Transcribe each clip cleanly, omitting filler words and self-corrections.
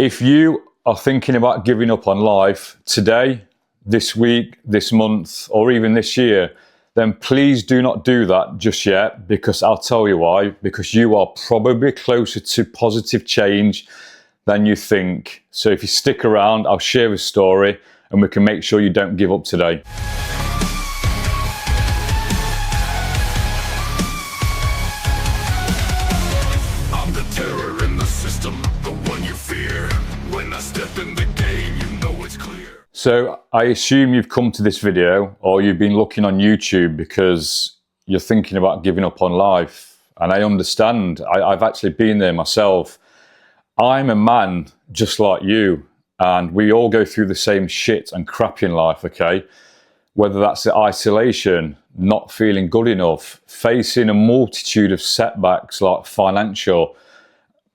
If you are thinking about giving up on life today, this week, this month, or even this year, then please do not do that just yet, because I'll tell you why. Because you are probably closer to positive change than you think. So if you stick around, I'll share a story and we can make sure you don't give up today. So I assume you've come to this video or you've been looking on YouTube because you're thinking about giving up on life. And I understand. I've actually been there myself. I'm a man just like you, and we all go through the same shit and crap in life, okay? Whether that's the isolation, not feeling good enough, facing a multitude of setbacks like financial,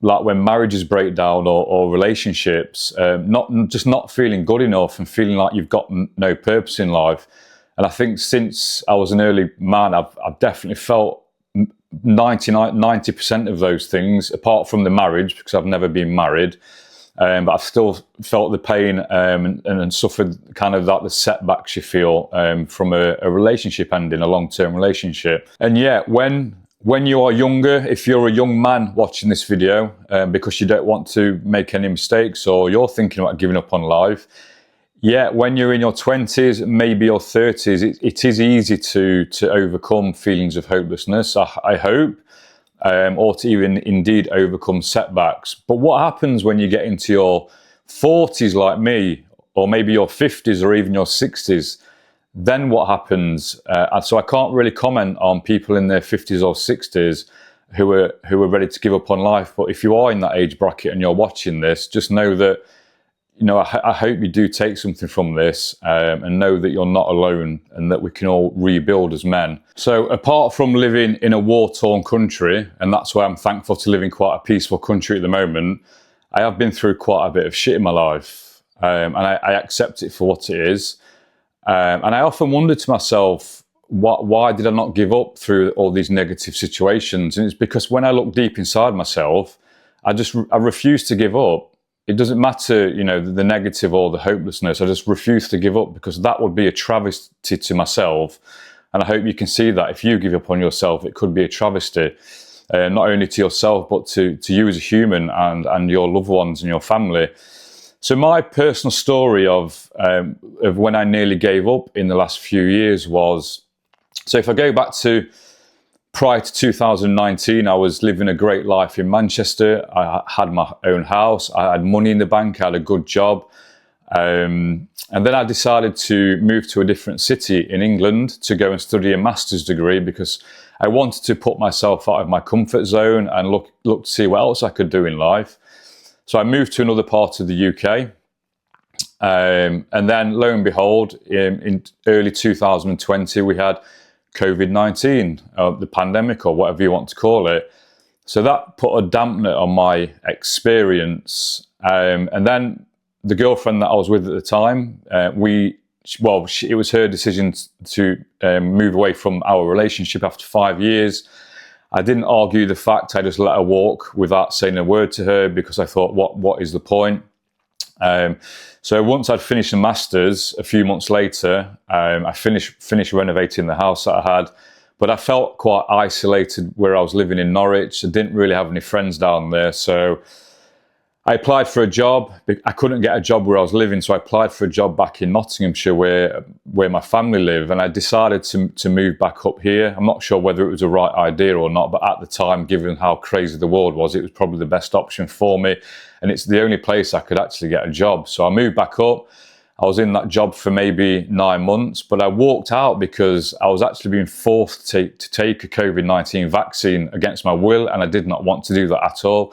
like when marriages break down or relationships, not feeling good enough and feeling like you've got no purpose in life. And I think since I was an early man, I've definitely felt 90% of those things, apart from the marriage, because I've never been married. But I've still felt the pain and suffered kind of like the setbacks you feel from a relationship ending, a long-term relationship. And yeah, when you are younger, if you're a young man watching this video because you don't want to make any mistakes or you're thinking about giving up on life, yeah, when you're in your 20s, maybe your 30s, it is easy to overcome feelings of hopelessness, I hope, or to even indeed overcome setbacks. But what happens when you get into your 40s like me, or maybe your 50s or even your 60s? Then what happens? And so I can't really comment on people in their 50s or 60s who are ready to give up on life. But if you are in that age bracket and you're watching this, just know that, you know, I hope you do take something from this and know that you're not alone and that we can all rebuild as men. So apart from living in a war-torn country, and that's why I'm thankful to live in quite a peaceful country at the moment, I have been through quite a bit of shit in my life, and I accept it for what it is. And I often wonder to myself, why did I not give up through all these negative situations? And it's because when I look deep inside myself, I refuse to give up. It doesn't matter, you know, the negative or the hopelessness. I just refuse to give up because that would be a travesty to myself. And I hope you can see that if you give up on yourself, it could be a travesty, not only to yourself, but to you as a human and your loved ones and your family. So my personal story of when I nearly gave up in the last few years was, so if I go back to prior to 2019, I was living a great life in Manchester. I had my own house, I had money in the bank, I had a good job. And then I decided to move to a different city in England to go and study a master's degree because I wanted to put myself out of my comfort zone and look to see what else I could do in life. So I moved to another part of the UK. And then lo and behold, in early 2020, we had COVID-19, the pandemic or whatever you want to call it. So that put a dampener on my experience. And then the girlfriend that I was with at the time, it was her decision to move away from our relationship after 5 years. I didn't argue the fact, I just let her walk without saying a word to her because I thought, what is the point? So once I'd finished the masters, a few months later, I finished renovating the house that I had, but I felt quite isolated where I was living in Norwich. I didn't really have any friends down there, so I applied for a job. I couldn't get a job where I was living, so I applied for a job back in Nottinghamshire where my family live, and I decided to move back up here. I'm not sure whether it was the right idea or not, but at the time, given how crazy the world was, it was probably the best option for me, and it's the only place I could actually get a job. So I moved back up. I was in that job for maybe 9 months, but I walked out because I was actually being forced to take a COVID-19 vaccine against my will, and I did not want to do that at all.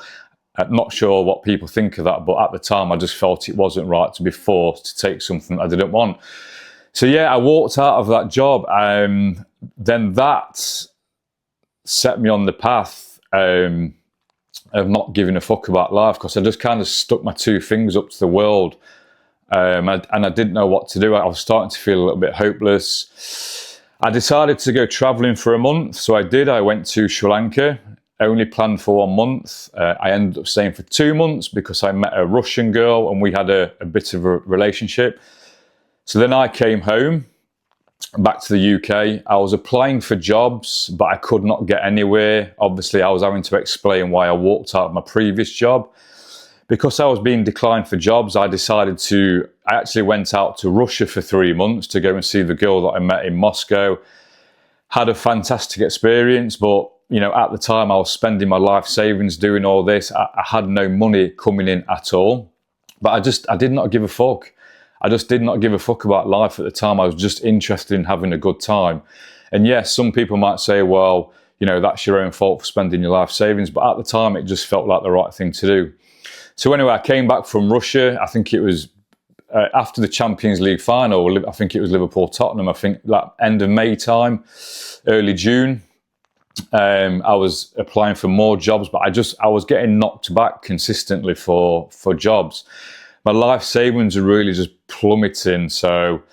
I'm not sure what people think of that, but at the time I just felt it wasn't right to be forced to take something I didn't want. So yeah, I walked out of that job. Then that set me on the path of not giving a fuck about life, because I just kind of stuck my two fingers up to the world, and I didn't know what to do. I was starting to feel a little bit hopeless. I decided to go traveling for a month, so I did. I went to Sri Lanka. only planned for 1 month. I ended up staying for 2 months because I met a Russian girl and we had a bit of a relationship. So then I came home, back to the UK. I was applying for jobs, but I could not get anywhere. Obviously, I was having to explain why I walked out of my previous job. Because I was being declined for jobs, I actually went out to Russia for 3 months to go and see the girl that I met in Moscow. Had a fantastic experience, but at the time I was spending my life savings doing all this. I had no money coming in at all, but I did not give a fuck. I just did not give a fuck about life at the time. I was just interested in having a good time. And yes, some people might say, well, that's your own fault for spending your life savings, but at the time it just felt like the right thing to do. So anyway, I came back from Russia. I think it was after the Champions League final. I think it was Liverpool-Tottenham. I think like end of May time, early June. I was applying for more jobs, but I was getting knocked back consistently for jobs. My life savings are really just plummeting. So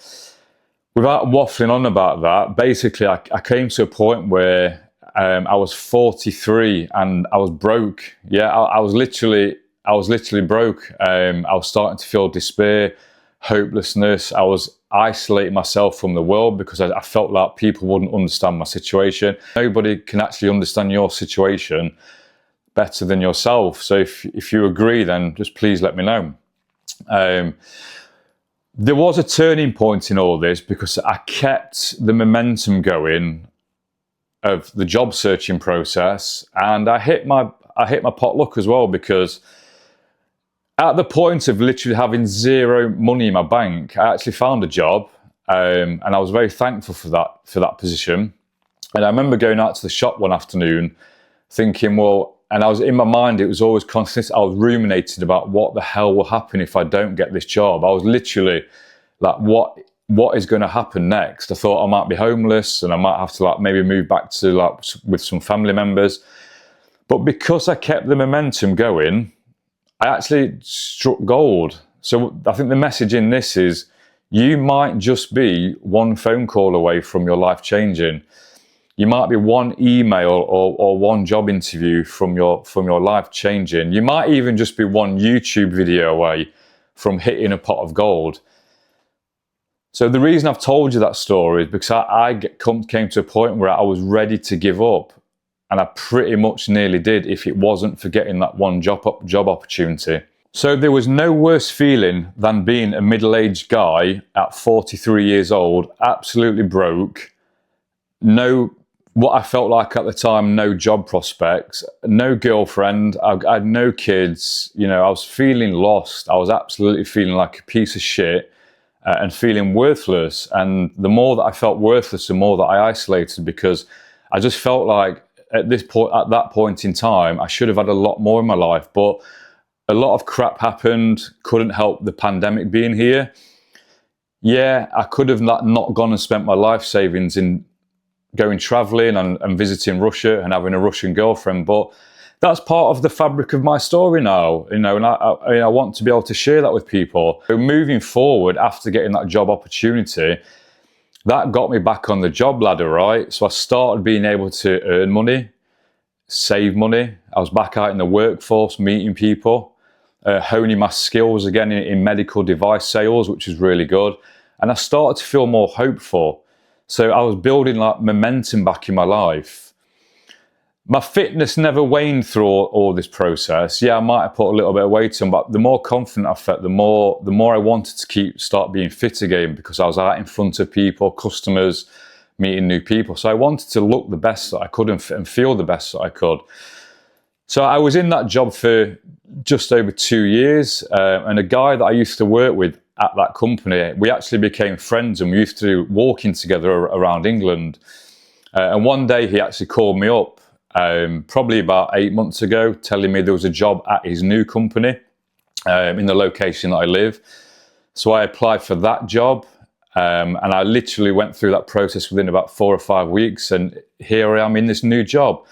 without waffling on about that, basically I came to a point where I was 43 and I was broke. Yeah, I was literally broke. I was starting to feel despair, hopelessness. I was isolating myself from the world because I felt like people wouldn't understand my situation. Nobody can actually understand your situation better than yourself. So if you agree, then just please let me know. There was a turning point in all this because I kept the momentum going of the job searching process, and I hit my potluck as well, because at the point of literally having zero money in my bank, I actually found a job, and I was very thankful for that position. And I remember going out to the shop one afternoon thinking, and I was in my mind, it was always constant. I was ruminating about what the hell will happen if I don't get this job. I was literally like, what is going to happen next? I thought I might be homeless and I might have to maybe move back to with some family members. But because I kept the momentum going, I actually struck gold. So I think the message in this is, you might just be one phone call away from your life changing. You might be one email or one job interview from your life changing. You might even just be one YouTube video away from hitting a pot of gold. So the reason I've told you that story is because I came to a point where I was ready to give up. And I pretty much nearly did if it wasn't for getting that one job opportunity. So there was no worse feeling than being a middle-aged guy at 43 years old, absolutely broke, what I felt like at the time, no job prospects, no girlfriend, I had no kids, I was feeling lost. I was absolutely feeling like a piece of shit and feeling worthless. And the more that I felt worthless, the more that I isolated, because I just felt like at that point in time, I should have had a lot more in my life, but a lot of crap happened. Couldn't help the pandemic being here. Yeah, I could have not gone and spent my life savings in going traveling and visiting Russia and having a Russian girlfriend, but that's part of the fabric of my story now, and I want to be able to share that with people. So moving forward, after getting that job opportunity, that got me back on the job ladder, right? So I started being able to earn money, save money. I was back out in the workforce, meeting people, honing my skills again in medical device sales, which is really good. And I started to feel more hopeful. So I was building momentum back in my life. My fitness never waned through all this process. Yeah, I might have put a little bit of weight on, but the more confident I felt, the more I wanted to start being fit again, because I was out in front of people, customers, meeting new people. So I wanted to look the best that I could and feel the best that I could. So I was in that job for just over 2 years, and a guy that I used to work with at that company, we actually became friends, and we used to do walking together around England. And one day he actually called me up, probably about 8 months ago, telling me there was a job at his new company in the location that I live. So I applied for that job, and I literally went through that process within about 4 or 5 weeks, and here I am in this new job,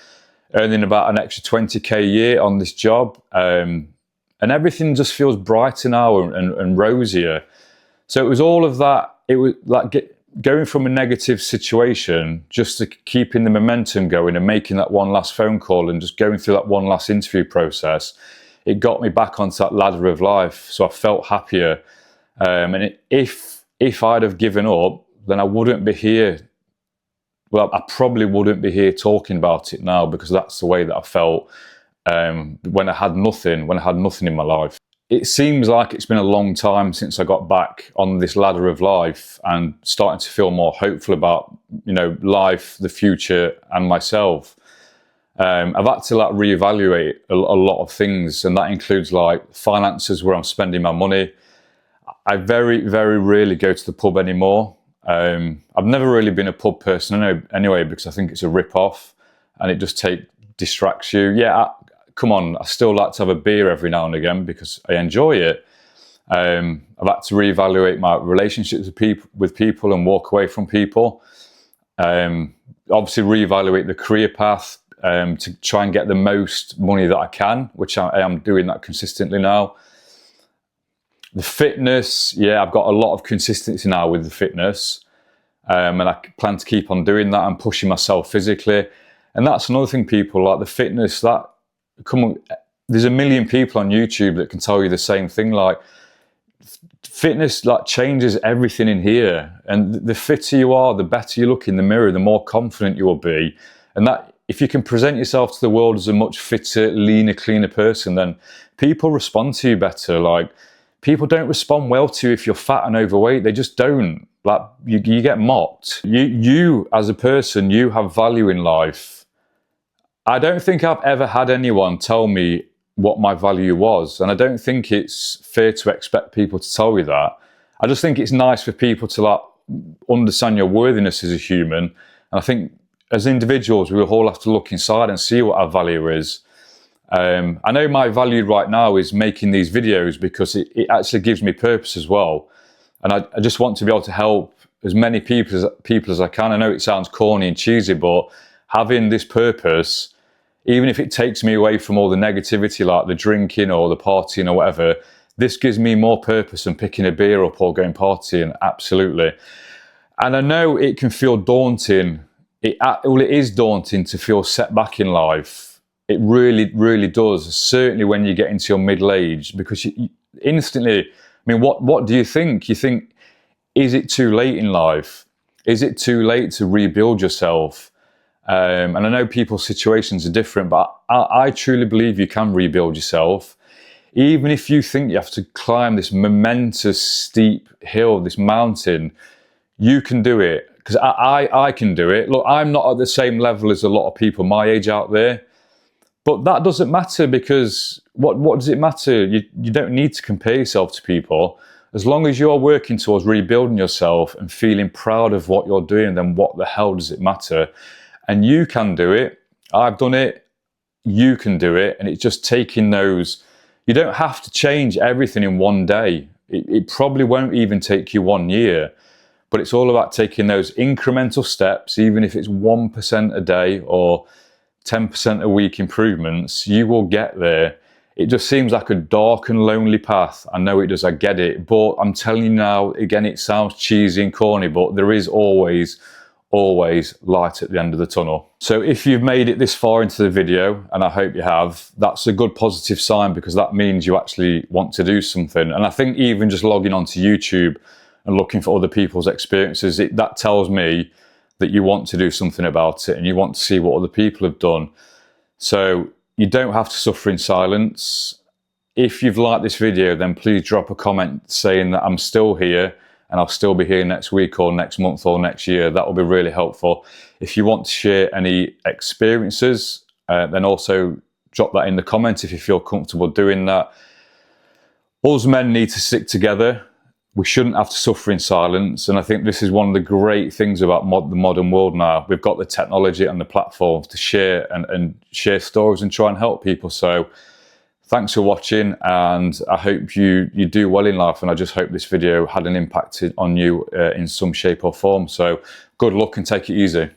earning about an extra 20k a year on this job. And everything just feels brighter now and rosier. So it was all of that. It was like going from a negative situation just to keeping the momentum going and making that one last phone call and just going through that one last interview process, it got me back onto that ladder of life. So I felt happier. And if I'd have given up, then I wouldn't be here. Well, I probably wouldn't be here talking about it now, because that's the way that I felt when I had nothing in my life. It seems like it's been a long time since I got back on this ladder of life and starting to feel more hopeful about, life, the future, and myself. I've had to reevaluate a lot of things, and that includes finances, where I'm spending my money. I very, very rarely go to the pub anymore. I've never really been a pub person anyway, because I think it's a rip-off and it just distracts you. Yeah, come on, I still like to have a beer every now and again because I enjoy it. I've had to reevaluate my relationships with people and walk away from people. Obviously reevaluate the career path to try and get the most money that I can, which I am doing that consistently now. The fitness, yeah, I've got a lot of consistency now with the fitness, and I plan to keep on doing that and pushing myself physically. And that's another thing, people, like the fitness, there's a million people on YouTube that can tell you the same thing. Fitness changes everything in here, and the fitter you are, the better you look in the mirror, the more confident you will be. And that, if you can present yourself to the world as a much fitter, leaner, cleaner person, then people respond to you better. People don't respond well to you if you're fat and overweight. They just don't. You get mocked. You as a person, you have value in life. I don't think I've ever had anyone tell me what my value was, and I don't think it's fair to expect people to tell you that. I just think it's nice for people to understand your worthiness as a human. And I think as individuals, we all have to look inside and see what our value is. I know my value right now is making these videos because it actually gives me purpose as well. And I just want to be able to help as many people as I can. I know it sounds corny and cheesy, but having this purpose, even if it takes me away from all the negativity, like the drinking or the partying or whatever, this gives me more purpose than picking a beer up or going partying, absolutely. And I know it can feel daunting. It is daunting to feel set back in life. It really, really does, certainly when you get into your middle age, because you instantly, what do you think? You think, is it too late in life? Is it too late to rebuild yourself? And I know people's situations are different, but I truly believe you can rebuild yourself. Even if you think you have to climb this momentous, steep hill, this mountain, you can do it, because I can do it. Look, I'm not at the same level as a lot of people my age out there. But that doesn't matter, because what does it matter? You don't need to compare yourself to people. As long as you're working towards rebuilding yourself and feeling proud of what you're doing, then what the hell does it matter? And you can do it. I've done it. You can do it. And it's just taking those. You don't have to change everything in one day. It probably won't even take you 1 year. But it's all about taking those incremental steps, even if it's 1% a day or 10% a week improvements. You will get there. It just seems like a dark and lonely path. I know it does, I get it. But I'm telling you now, again, it sounds cheesy and corny, but there is always light at the end of the tunnel. So if you've made it this far into the video, and I hope you have, that's a good positive sign, because that means you actually want to do something. And I think even just logging onto YouTube and looking for other people's experiences, that tells me that you want to do something about it and you want to see what other people have done. So you don't have to suffer in silence. If you've liked this video, then please drop a comment saying that I'm still here and I'll still be here next week or next month or next year. That will be really helpful. If you want to share any experiences, then also drop that in the comments if you feel comfortable doing that. Us men need to stick together. We shouldn't have to suffer in silence. And I think this is one of the great things about the modern world now. We've got the technology and the platforms to share and share stories and try and help people. So thanks for watching, and I hope you do well in life. And I just hope this video had an impact on you in some shape or form. So good luck and take it easy.